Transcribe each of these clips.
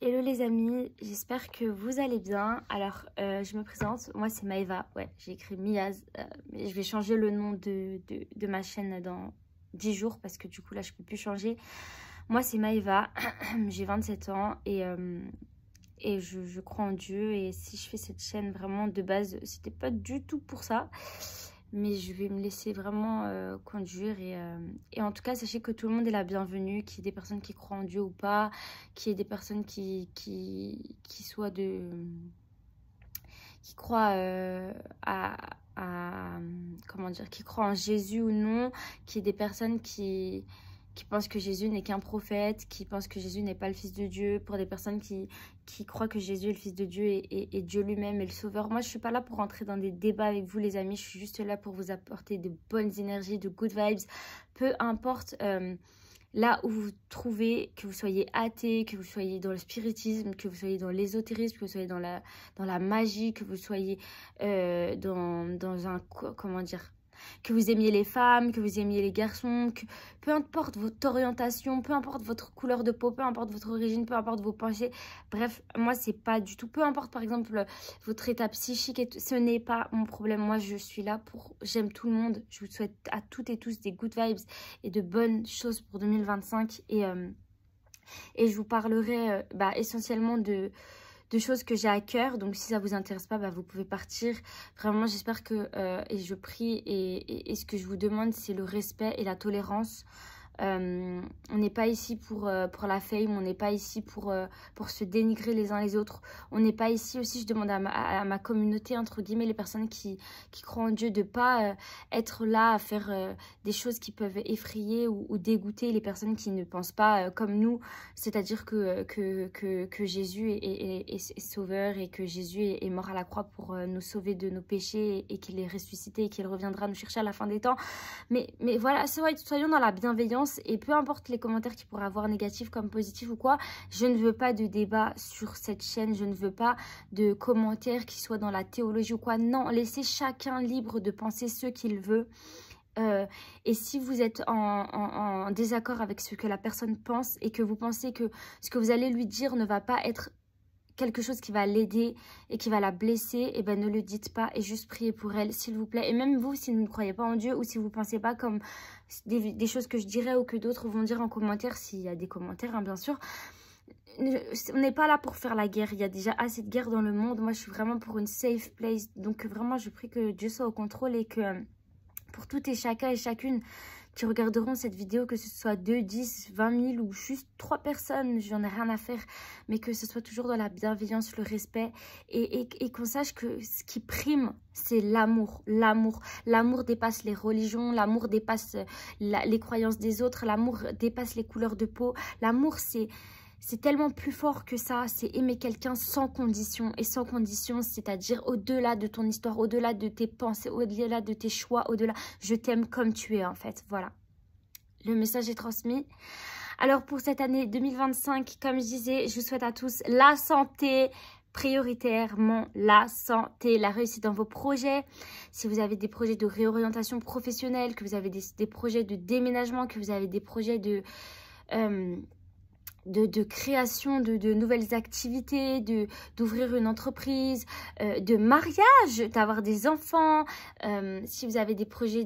Hello les amis, j'espère que vous allez bien. Alors, je me présente, moi c'est Maëva, ouais, j'ai écrit Miaz, mais je vais changer le nom de ma chaîne dans 10 jours parce que du coup là je peux plus changer. Moi c'est Maëva, j'ai 27 ans et je crois en Dieu, et si je fais cette chaîne vraiment de base, c'était pas du tout pour ça. Mais je vais me laisser vraiment conduire et en tout cas, sachez que tout le monde est la bienvenue, qu'il y ait des personnes qui croient en Dieu ou pas, qu'il y ait des personnes qui soient qui croient comment dire, qui croient en Jésus ou non, qu'il y ait des personnes qui pensent que Jésus n'est qu'un prophète, qui pensent que Jésus n'est pas le Fils de Dieu, pour des personnes qui croient que Jésus est le Fils de Dieu et Dieu lui-même est le Sauveur. Moi, je ne suis pas là pour rentrer dans des débats avec vous, les amis. Je suis juste là pour vous apporter de bonnes énergies, de good vibes. Peu importe là où vous vous trouvez, que vous soyez athée, que vous soyez dans le spiritisme, que vous soyez dans l'ésotérisme, que vous soyez dans la magie, que vous soyez dans un... Comment dire, que vous aimiez les femmes, que vous aimiez les garçons, peu importe votre orientation, peu importe votre couleur de peau, peu importe votre origine, peu importe vos pensées. Bref, moi, c'est pas du tout. Peu importe, par exemple, votre état psychique, ce n'est pas mon problème. Moi, je suis là pour... J'aime tout le monde. Je vous souhaite à toutes et tous des good vibes et de bonnes choses pour 2025. Et je vous parlerai essentiellement de choses que j'ai à cœur. Donc si ça vous intéresse pas, vous pouvez partir. Vraiment, j'espère que et je prie et ce que je vous demande, c'est le respect et la tolérance. On n'est pas ici pour la fame, on n'est pas ici pour se dénigrer les uns les autres. On n'est pas ici aussi, je demande à ma communauté, entre guillemets, les personnes qui croient en Dieu, de pas être là à faire des choses qui peuvent effrayer ou dégoûter les personnes qui ne pensent pas comme nous. C'est-à-dire que Jésus est sauveur et que Jésus est mort à la croix pour nous sauver de nos péchés et qu'il est ressuscité et qu'il reviendra nous chercher à la fin des temps. Mais voilà, soyons dans la bienveillance. Et peu importe les commentaires qu'il pourra avoir, négatifs comme positifs ou quoi, je ne veux pas de débat sur cette chaîne, je ne veux pas de commentaires qui soient dans la théologie ou quoi. Non, laissez chacun libre de penser ce qu'il veut. Et si vous êtes en désaccord avec ce que la personne pense et que vous pensez que ce que vous allez lui dire ne va pas être quelque chose qui va l'aider et qui va la blesser, et ne le dites pas et juste priez pour elle, s'il vous plaît. Et même vous, si vous ne croyez pas en Dieu ou si vous ne pensez pas comme des choses que je dirais ou que d'autres vont dire en commentaire, s'il y a des commentaires, hein, bien sûr. On n'est pas là pour faire la guerre, il y a déjà assez de guerre dans le monde. Moi, je suis vraiment pour une safe place. Donc vraiment, je prie que Dieu soit au contrôle et que pour tout et chacun et chacune qui regarderont cette vidéo, que ce soit 2, 10, 20 000 ou juste 3 personnes, j'en ai rien à faire, mais que ce soit toujours dans la bienveillance, le respect, et qu'on sache que ce qui prime, c'est l'amour. L'amour dépasse les religions, l'amour dépasse les croyances des autres, l'amour dépasse les couleurs de peau. L'amour, c'est tellement plus fort que ça, c'est aimer quelqu'un sans condition. Et sans condition, c'est-à-dire au-delà de ton histoire, au-delà de tes pensées, au-delà de tes choix, au-delà, je t'aime comme tu es en fait. Voilà, le message est transmis. Alors pour cette année 2025, comme je disais, je vous souhaite à tous la santé, prioritairement la santé, la réussite dans vos projets. Si vous avez des projets de réorientation professionnelle, que vous avez des projets de déménagement, que vous avez des projets de création de nouvelles activités, d'ouvrir une entreprise, de mariage, d'avoir des enfants, si vous avez des projets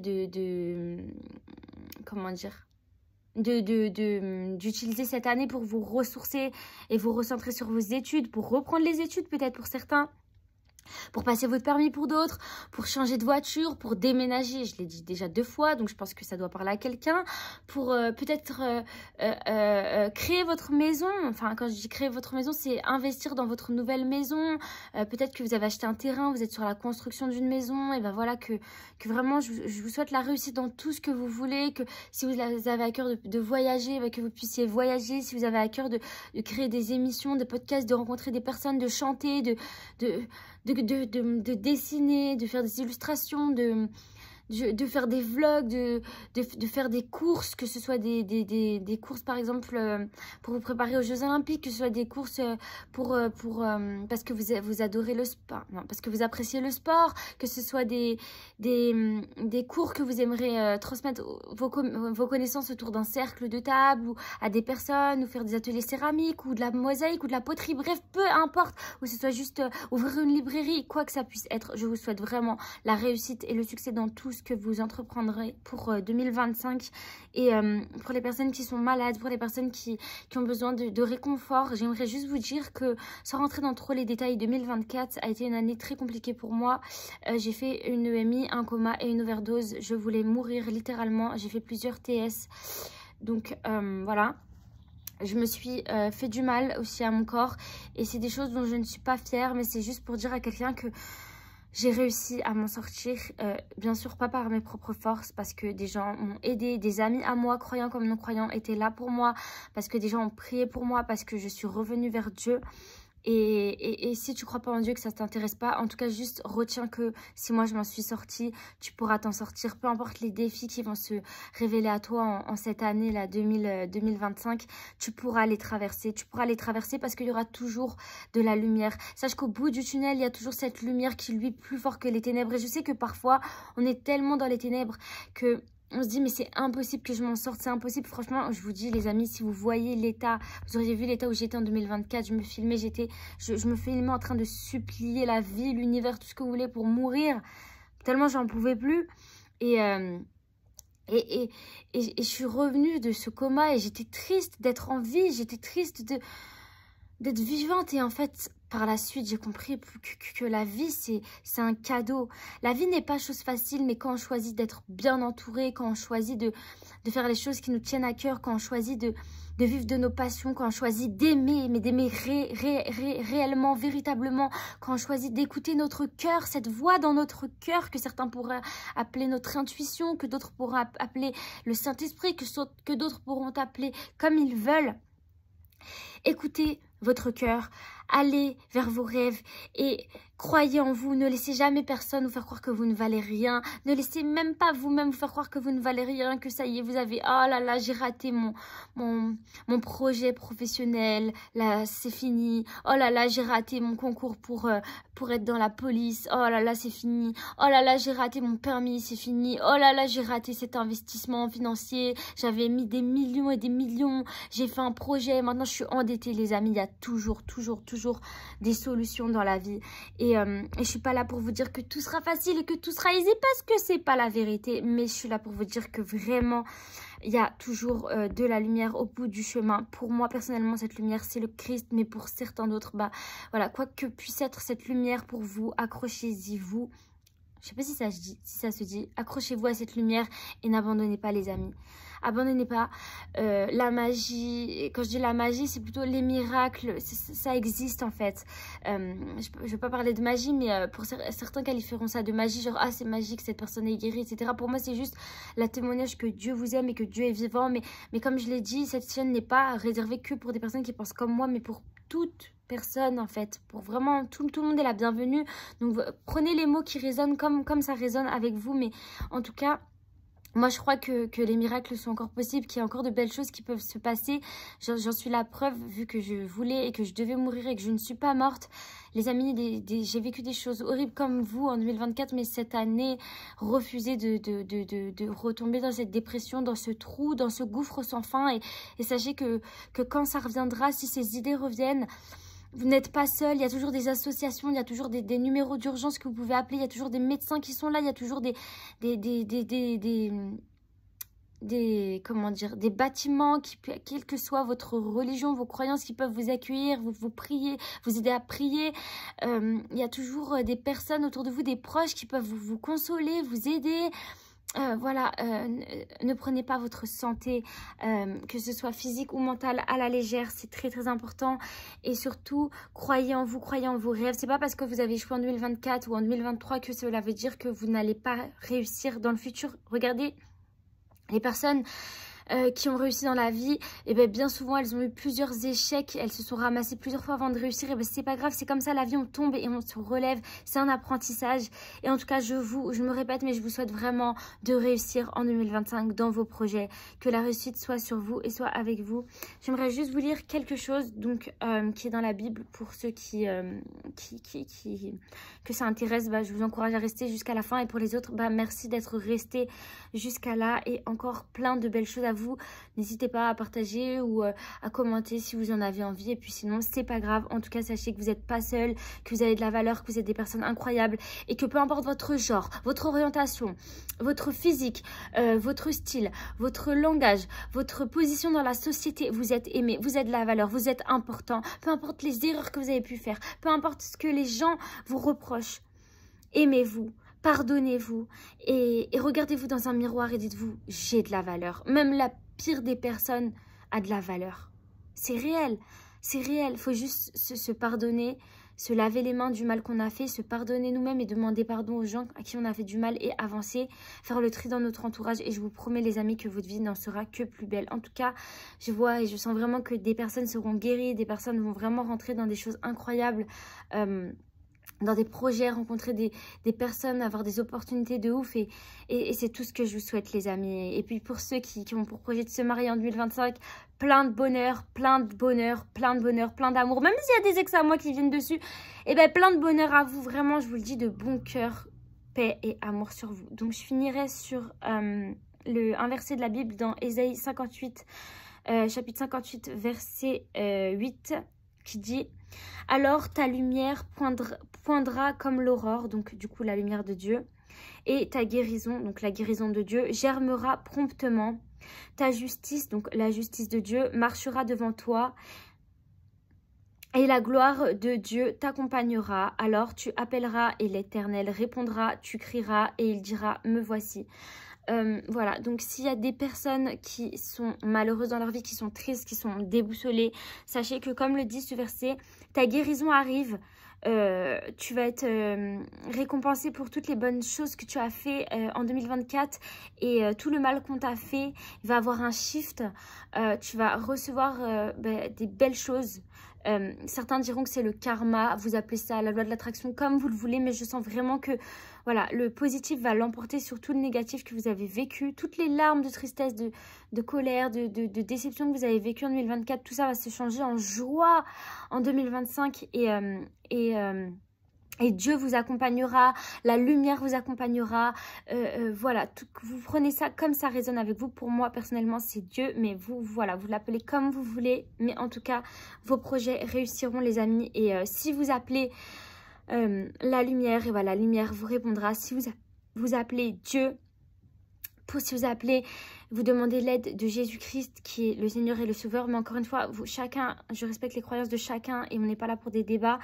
comment dire, d'utiliser cette année pour vous ressourcer et vous recentrer sur vos études, pour reprendre les études peut-être pour certains, pour passer votre permis pour d'autres, pour changer de voiture, pour déménager, je l'ai dit déjà 2 fois, donc je pense que ça doit parler à quelqu'un, pour peut-être créer votre maison. Enfin, quand je dis créer votre maison, c'est investir dans votre nouvelle maison. Peut-être que vous avez acheté un terrain, vous êtes sur la construction d'une maison, et voilà, que vraiment, je vous souhaite la réussite dans tout ce que vous voulez, que si vous avez à cœur de voyager, que vous puissiez voyager, si vous avez à cœur de créer des émissions, des podcasts, de rencontrer des personnes, de chanter, de dessiner, de faire des illustrations, de faire des vlogs, de faire des courses, que ce soit des courses par exemple pour vous préparer aux Jeux Olympiques, que ce soit des courses parce que vous adorez le sport, non, parce que vous appréciez le sport, que ce soit des cours que vous aimeriez transmettre vos connaissances autour d'un cercle de table ou à des personnes, ou faire des ateliers céramiques ou de la mosaïque ou de la poterie, bref, peu importe, ou ce soit juste ouvrir une librairie, quoi que ça puisse être. Je vous souhaite vraiment la réussite et le succès dans tout ce que vous entreprendrez pour 2025. Et pour les personnes qui sont malades, pour les personnes qui ont besoin de réconfort, j'aimerais juste vous dire que, sans rentrer dans trop les détails, 2024 a été une année très compliquée pour moi. J'ai fait une EMI, un coma et une overdose. Je voulais mourir littéralement. J'ai fait plusieurs TS. Donc voilà. Je me suis fait du mal aussi à mon corps. Et c'est des choses dont je ne suis pas fière. Mais c'est juste pour dire à quelqu'un que j'ai réussi à m'en sortir, bien sûr pas par mes propres forces, parce que des gens m'ont aidé, des amis à moi, croyants comme non croyants, étaient là pour moi, parce que des gens ont prié pour moi, parce que je suis revenue vers Dieu. Et si tu crois pas en Dieu, que ça t'intéresse pas, en tout cas juste retiens que si moi je m'en suis sortie, tu pourras t'en sortir. Peu importe les défis qui vont se révéler à toi en cette année là 2025, tu pourras les traverser. Tu pourras les traverser parce qu'il y aura toujours de la lumière. Sache qu'au bout du tunnel, il y a toujours cette lumière qui luit plus fort que les ténèbres. Et je sais que parfois on est tellement dans les ténèbres que on se dit mais c'est impossible que je m'en sorte, c'est impossible. Franchement, je vous dis les amis, si vous voyez l'état, vous auriez vu l'état où j'étais en 2024, je me filmais, je me filmais en train de supplier la vie, l'univers, tout ce que vous voulez pour mourir, tellement j'en pouvais plus. Et je suis revenue de ce coma et j'étais triste d'être en vie, j'étais triste d'être vivante. Et en fait, par la suite, j'ai compris que la vie, c'est un cadeau. La vie n'est pas chose facile, mais quand on choisit d'être bien entouré, quand on choisit de faire les choses qui nous tiennent à cœur, quand on choisit de vivre de nos passions, quand on choisit d'aimer, mais d'aimer réellement, véritablement, quand on choisit d'écouter notre cœur, cette voix dans notre cœur que certains pourraient appeler notre intuition, que d'autres pourraient appeler le Saint-Esprit, que d'autres pourront appeler comme ils veulent. Écoutez votre cœur, allez vers vos rêves et croyez en vous. Ne laissez jamais personne vous faire croire que vous ne valez rien. Ne laissez même pas vous-même vous faire croire que vous ne valez rien, que ça y est, vous avez, oh là là, j'ai raté mon projet professionnel, là, c'est fini. Oh là là, j'ai raté mon concours pour être dans la police. Oh là là, c'est fini. Oh là là, j'ai raté mon permis, c'est fini. Oh là là, j'ai raté cet investissement financier. J'avais mis des millions et des millions. J'ai fait un projet. Maintenant, je suis endettée, les amis. Il y a toujours des solutions dans la vie. Et je suis pas là pour vous dire que tout sera facile et que tout sera easy, parce que c'est pas la vérité. Mais je suis là pour vous dire que vraiment, il y a toujours de la lumière au bout du chemin. Pour moi, personnellement, cette lumière, c'est le Christ. Mais pour certains d'autres, bah voilà, quoi que puisse être cette lumière pour vous, accrochez-y vous. Je sais pas si ça se dit. Accrochez-vous à cette lumière et n'abandonnez pas, les amis. Abandonnez pas. La magie, quand je dis la magie, c'est plutôt les miracles. Ça existe en fait. Je ne vais pas parler de magie, mais pour certains qualifieront ça de magie. Genre, ah, c'est magique, cette personne est guérie, etc. Pour moi, c'est juste la témoignage que Dieu vous aime et que Dieu est vivant. Mais comme je l'ai dit, cette chaîne n'est pas réservée que pour des personnes qui pensent comme moi, mais pour toutes personne en fait, pour vraiment tout le monde est la bienvenue. Donc prenez les mots qui résonnent comme ça résonne avec vous, mais en tout cas moi je crois que les miracles sont encore possibles, qu'il y a encore de belles choses qui peuvent se passer. J'en suis la preuve, vu que je voulais et que je devais mourir et que je ne suis pas morte. Les amis, j'ai vécu des choses horribles comme vous en 2024, mais cette année, refusez de retomber dans cette dépression, dans ce trou, dans ce gouffre sans fin. Et sachez que quand ça reviendra, si ces idées reviennent, vous n'êtes pas seul, il y a toujours des associations, il y a toujours des numéros d'urgence que vous pouvez appeler, il y a toujours des médecins qui sont là, il y a toujours des bâtiments, quelle que soit votre religion, vos croyances, qui peuvent vous accueillir, vous prier, vous aider à prier. Il y a toujours des personnes autour de vous, des proches qui peuvent vous consoler, vous aider. Voilà, ne prenez pas votre santé, que ce soit physique ou mentale, à la légère. C'est très important. Et surtout, croyez en vous, croyez en vos rêves. C'est pas parce que vous avez échoué en 2024 ou en 2023 que cela veut dire que vous n'allez pas réussir dans le futur. Regardez les personnes qui ont réussi dans la vie, et ben bien souvent elles ont eu plusieurs échecs, elles se sont ramassées plusieurs fois avant de réussir, et ben c'est pas grave, c'est comme ça la vie, on tombe et on se relève, c'est un apprentissage. Et en tout cas je me répète, mais je vous souhaite vraiment de réussir en 2025 dans vos projets, que la réussite soit sur vous et soit avec vous. J'aimerais juste vous lire quelque chose donc qui est dans la Bible pour ceux que ça intéresse. Bah, je vous encourage à rester jusqu'à la fin, et pour les autres, bah, merci d'être resté jusqu'à là, et encore plein de belles choses à vous. N'hésitez pas à partager ou à commenter si vous en avez envie, et puis sinon c'est pas grave. En tout cas, sachez que vous n'êtes pas seul, que vous avez de la valeur, que vous êtes des personnes incroyables, et que peu importe votre genre, votre orientation, votre physique, votre style, votre langage, votre position dans la société, vous êtes aimé, vous êtes de la valeur, vous êtes important. Peu importe les erreurs que vous avez pu faire, peu importe ce que les gens vous reprochent, aimez-vous, pardonnez-vous, et regardez-vous dans un miroir et dites-vous, j'ai de la valeur. Même la pire des personnes a de la valeur. C'est réel, c'est réel. Il faut juste se pardonner, se laver les mains du mal qu'on a fait, se pardonner nous-mêmes et demander pardon aux gens à qui on a fait du mal, et avancer, faire le tri dans notre entourage. Et je vous promets les amis que votre vie n'en sera que plus belle. En tout cas, je vois et je sens vraiment que des personnes seront guéries, des personnes vont vraiment rentrer dans des choses incroyables, dans des projets, rencontrer des personnes, avoir des opportunités de ouf, et c'est tout ce que je vous souhaite les amis. Et puis pour ceux qui ont pour projet de se marier en 2025, plein de bonheur, plein de bonheur, plein de bonheur, plein d'amour, même s'il y a des ex à moi qui viennent dessus, et ben plein de bonheur à vous, vraiment je vous le dis de bon cœur, paix et amour sur vous. Donc je finirai sur un verset de la Bible dans Ésaïe 58, chapitre 58 verset 8, qui dit: alors ta lumière poindra comme l'aurore, donc du coup la lumière de Dieu, et ta guérison, donc la guérison de Dieu, germera promptement. Ta justice, donc la justice de Dieu, marchera devant toi, et la gloire de Dieu t'accompagnera. Alors tu appelleras et l'Éternel répondra, tu crieras et il dira, me voici. Voilà, donc s'il y a des personnes qui sont malheureuses dans leur vie, qui sont tristes, qui sont déboussolées, sachez que comme le dit ce verset, ta guérison arrive. Tu vas être récompensé pour toutes les bonnes choses que tu as fait en 2024, et tout le mal qu'on t'a fait, il va avoir un shift. Tu vas recevoir des belles choses. Certains diront que c'est le karma, vous appelez ça la loi de l'attraction comme vous le voulez, mais je sens vraiment que voilà, le positif va l'emporter sur tout le négatif que vous avez vécu, toutes les larmes de tristesse, de colère, de déception que vous avez vécu en 2024, tout ça va se changer en joie en 2025, et Dieu vous accompagnera, la lumière vous accompagnera, voilà, vous prenez ça comme ça résonne avec vous. Pour moi, personnellement, c'est Dieu, mais vous, voilà, vous l'appelez comme vous voulez. Mais en tout cas, vos projets réussiront, les amis. Et si vous appelez la lumière, et voilà, la lumière vous répondra. Si vous appelez Dieu, si vous appelez, vous demandez l'aide de Jésus-Christ, qui est le Seigneur et le Sauveur. Mais encore une fois, chacun, je respecte les croyances de chacun, et on n'est pas là pour des débats.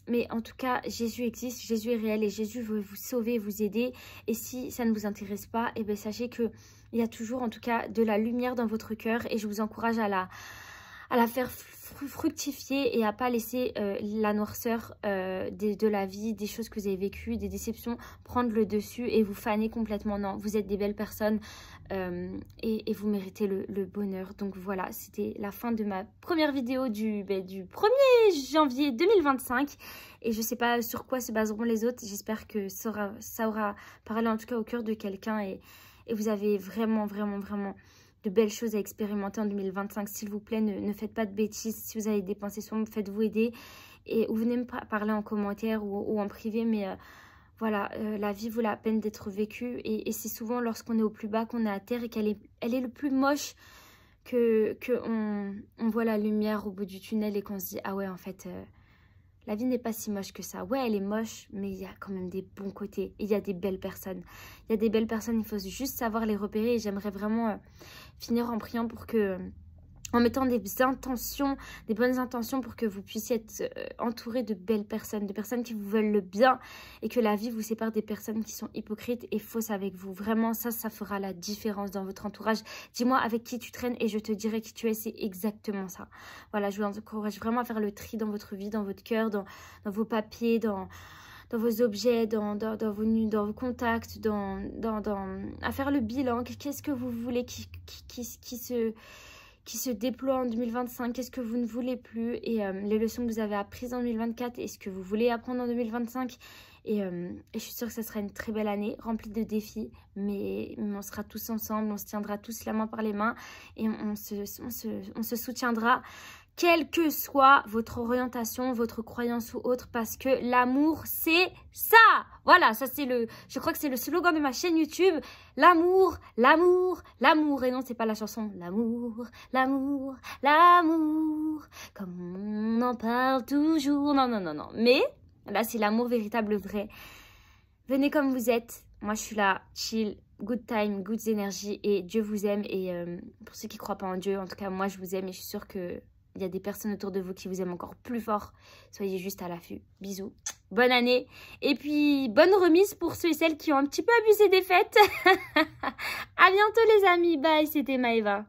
Mais en tout cas, Jésus existe, Jésus est réel, et Jésus veut vous sauver, vous aider. Et si ça ne vous intéresse pas, eh bien, sachez qu'il y a toujours en tout cas de la lumière dans votre cœur, et je vous encourage à la faire fructifier, et à pas laisser la noirceur de la vie, des choses que vous avez vécues, des déceptions, prendre le dessus et vous faner complètement. Non, vous êtes des belles personnes, et vous méritez le bonheur. Donc voilà, c'était la fin de ma première vidéo du 1er janvier 2025, et je sais pas sur quoi se baseront les autres. J'espère que ça aura parlé en tout cas au cœur de quelqu'un, et vous avez vraiment de belles choses à expérimenter en 2025. S'il vous plaît, ne faites pas de bêtises. Si vous avez des pensées sombres, faites-vous aider, ou venez me parler en commentaire ou en privé. Mais voilà, la vie vaut la peine d'être vécue, et c'est souvent lorsqu'on est au plus bas qu'on est à terre, et elle est le plus moche que on voit la lumière au bout du tunnel, et qu'on se dit ah ouais, en fait la vie n'est pas si moche que ça. Ouais, elle est moche, mais il y a quand même des bons côtés. Et il y a des belles personnes. Il y a des belles personnes, il faut juste savoir les repérer. Et j'aimerais vraiment finir en priant pour que, en mettant des intentions, des bonnes intentions, pour que vous puissiez être entouré de belles personnes, de personnes qui vous veulent le bien, et que la vie vous sépare des personnes qui sont hypocrites et fausses avec vous. Vraiment, ça fera la différence dans votre entourage. Dis-moi avec qui tu traînes et je te dirai qui tu es. C'est exactement ça. Voilà, je vous encourage vraiment à faire le tri dans votre vie, dans votre cœur, dans vos papiers, dans vos objets, dans vos contacts, à faire le bilan. Qu'est-ce que vous voulez qui se déploie en 2025? Qu'est-ce que vous ne voulez plus? Et les leçons que vous avez apprises en 2024, est-ce que vous voulez apprendre en 2025? Et je suis sûre que ça sera une très belle année, remplie de défis, mais on sera tous ensemble, on se tiendra tous la main par les mains et on se soutiendra, quelle que soit votre orientation, votre croyance ou autre, parce que l'amour, c'est ça! Voilà, ça c'est je crois que c'est le slogan de ma chaîne YouTube. L'amour, l'amour, l'amour. Et non, c'est pas la chanson. L'amour, l'amour, l'amour. Comme on en parle toujours. Non, non, non, non. Mais là, c'est l'amour véritable, vrai. Venez comme vous êtes. Moi, je suis là, chill, good time, good énergie. Et Dieu vous aime. Et pour ceux qui ne croient pas en Dieu, en tout cas, moi, je vous aime. Et je suis sûre que il y a des personnes autour de vous qui vous aiment encore plus fort. Soyez juste à l'affût. Bisous. Bonne année. Et puis, bonne remise pour ceux et celles qui ont un petit peu abusé des fêtes. À bientôt les amis. Bye, c'était Maëva.